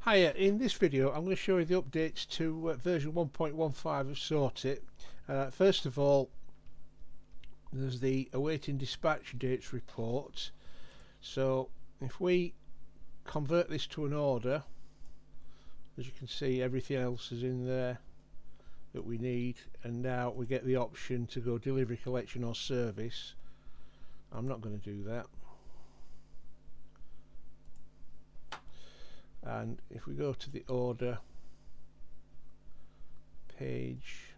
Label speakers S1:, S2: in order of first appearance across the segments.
S1: Hiya, in this video I'm going to show you the updates to version 1.15 of Sortit. First of all, there's the awaiting dispatch dates report. So if we convert this to an order, as you can see, everything else is in there that we need, and now we get the option to go delivery, collection or service. I'm not going to do that. And if we go to the order page,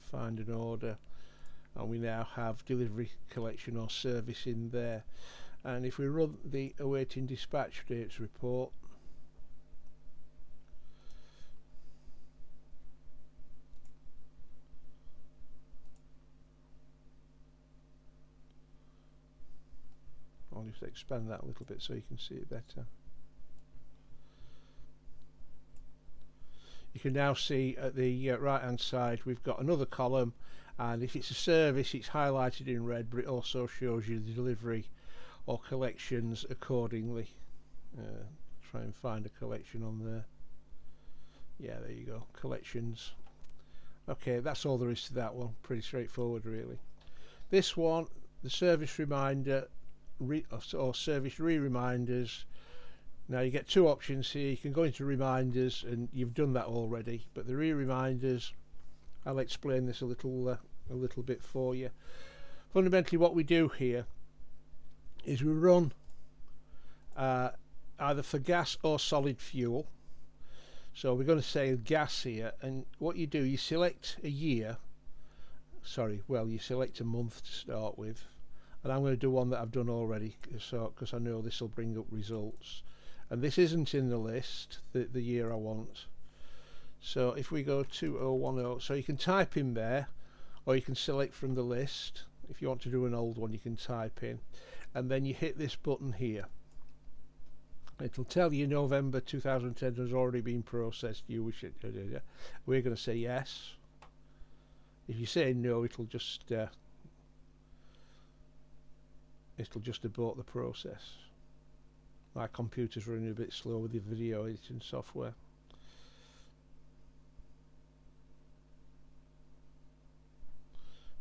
S1: find an order, and we now have delivery, collection or service in there. And if we run the awaiting dispatch dates report, I'll just expand that a little bit so you can see it better. You can now see at the right hand side we've got another column, and if it's a service it's highlighted in red, but it also shows you the delivery or collections accordingly. Try and find a collection on there. Yeah, there you go, collections. Okay, that's all there is to that one. Pretty straightforward really. This one, the service reminder or service re-reminders. Now you get two options here. You can go into reminders, and you've done that already, but the re-reminders, I'll explain this a little bit for you. Fundamentally what we do here is we run either for gas or solid fuel. So we're going to say gas here, and what you do, you select a year, you select a month to start with, and I'm going to do one that I've done already, so because I know this will bring up results. And this isn't in the list, the year I want. So if we go 2010, so you can type in there, or you can select from the list. If you want to do an old one, you can type in, and then you hit this button here. It'll tell you November 2010 has already been processed. You wish it. We're going to say yes. If you say no, it'll just abort the process. My computer's running a bit slow with the video editing software.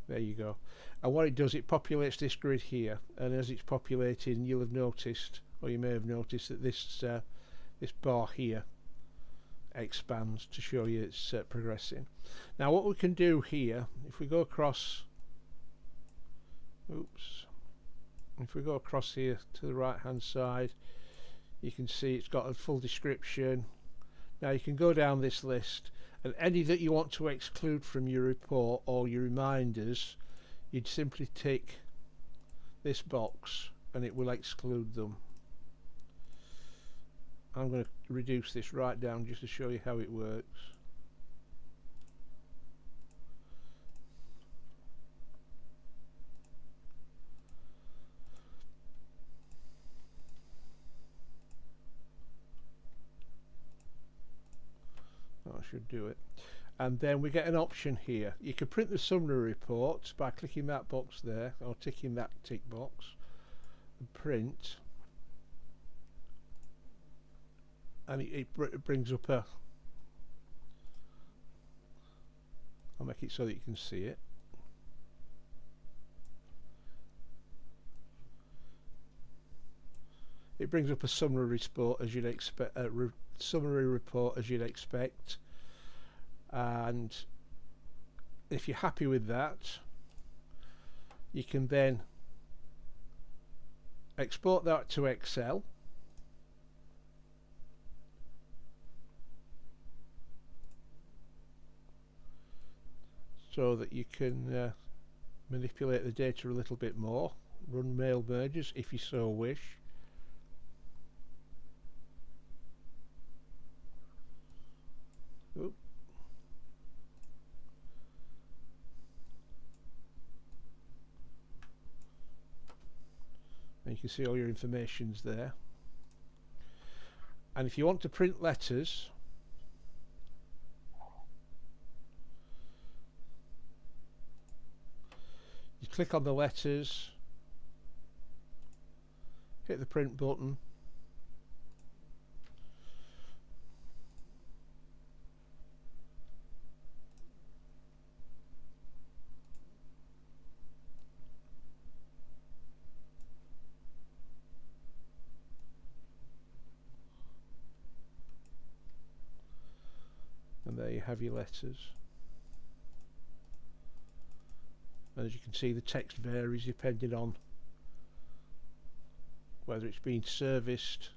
S1: There you go. And what it does, it populates this grid here, and as it's populating, you'll have noticed, or you may have noticed, that this bar here expands to show you it's progressing. Now what we can do here, if we go across, if we go across here to the right hand side, you can see it's got a full description. Now you can go down this list, and any that you want to exclude from your report or your reminders, you'd simply tick this box and it will exclude them. I'm going to reduce this right down just to show you how it works. I should do it. And then we get an option here. You can print the summary report by clicking that box there, or ticking that tick box, and print, and it brings up a, I'll make it so that you can see it. It brings up a summary report as you'd expect. Summary report as you'd expect, and if you're happy with that, you can then export that to Excel, so that you can manipulate the data a little bit more, run mail merges if you so wish. And you can see all your information's there. And if you want to print letters, you click on the letters, hit the print button, And there you have your letters. And as you can see, the text varies depending on whether it's been serviced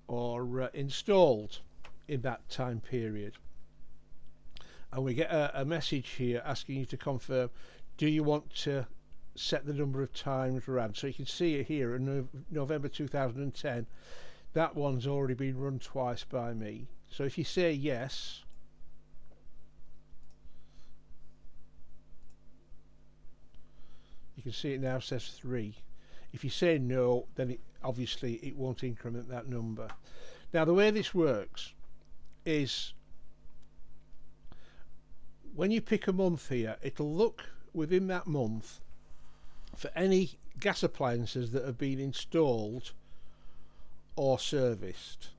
S1: or installed in that time period. And we get a message here asking you to confirm, do you want to set the number of times ran? So you can see it here in November 2010. That one's already been run twice by me. So if you say yes, you can see it now says 3. If you say no, then obviously it won't increment that number. Now the way this works is when you pick a month here, it'll look within that month for any gas appliances that have been installed or serviced,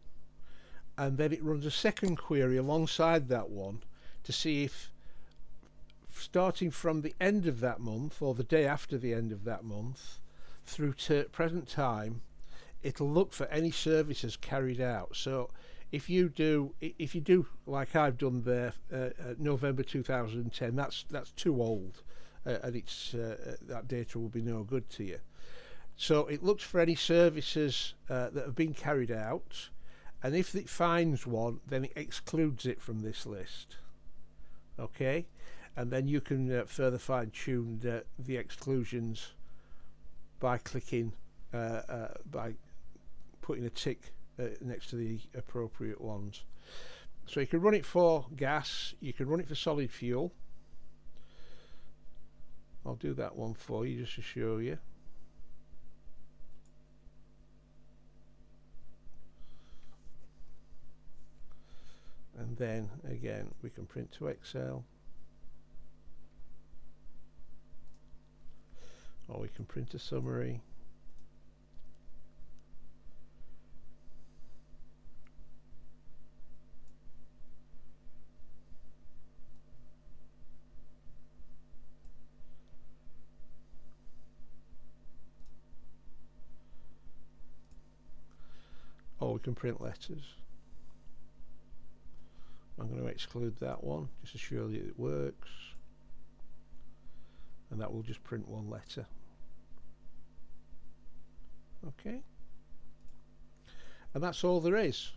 S1: and then it runs a second query alongside that one to see if, starting from the end of that month or the day after the end of that month through to present time, it'll look for any services carried out. So if you do like I've done there, November 2010, that's too old, and it's that data will be no good to you. So it looks for any services that have been carried out, and if it finds one, then it excludes it from this list. Okay, and then you can further fine-tune the exclusions by clicking by putting a tick next to the appropriate ones. So you can run it for gas, you can run it for solid fuel. I'll do that one for you just to show you. And then again we can print to Excel, or we can print a summary. Or we can print letters. I'm going to exclude that one just to show you it works, and that will just print one letter. Okay, and that's all there is.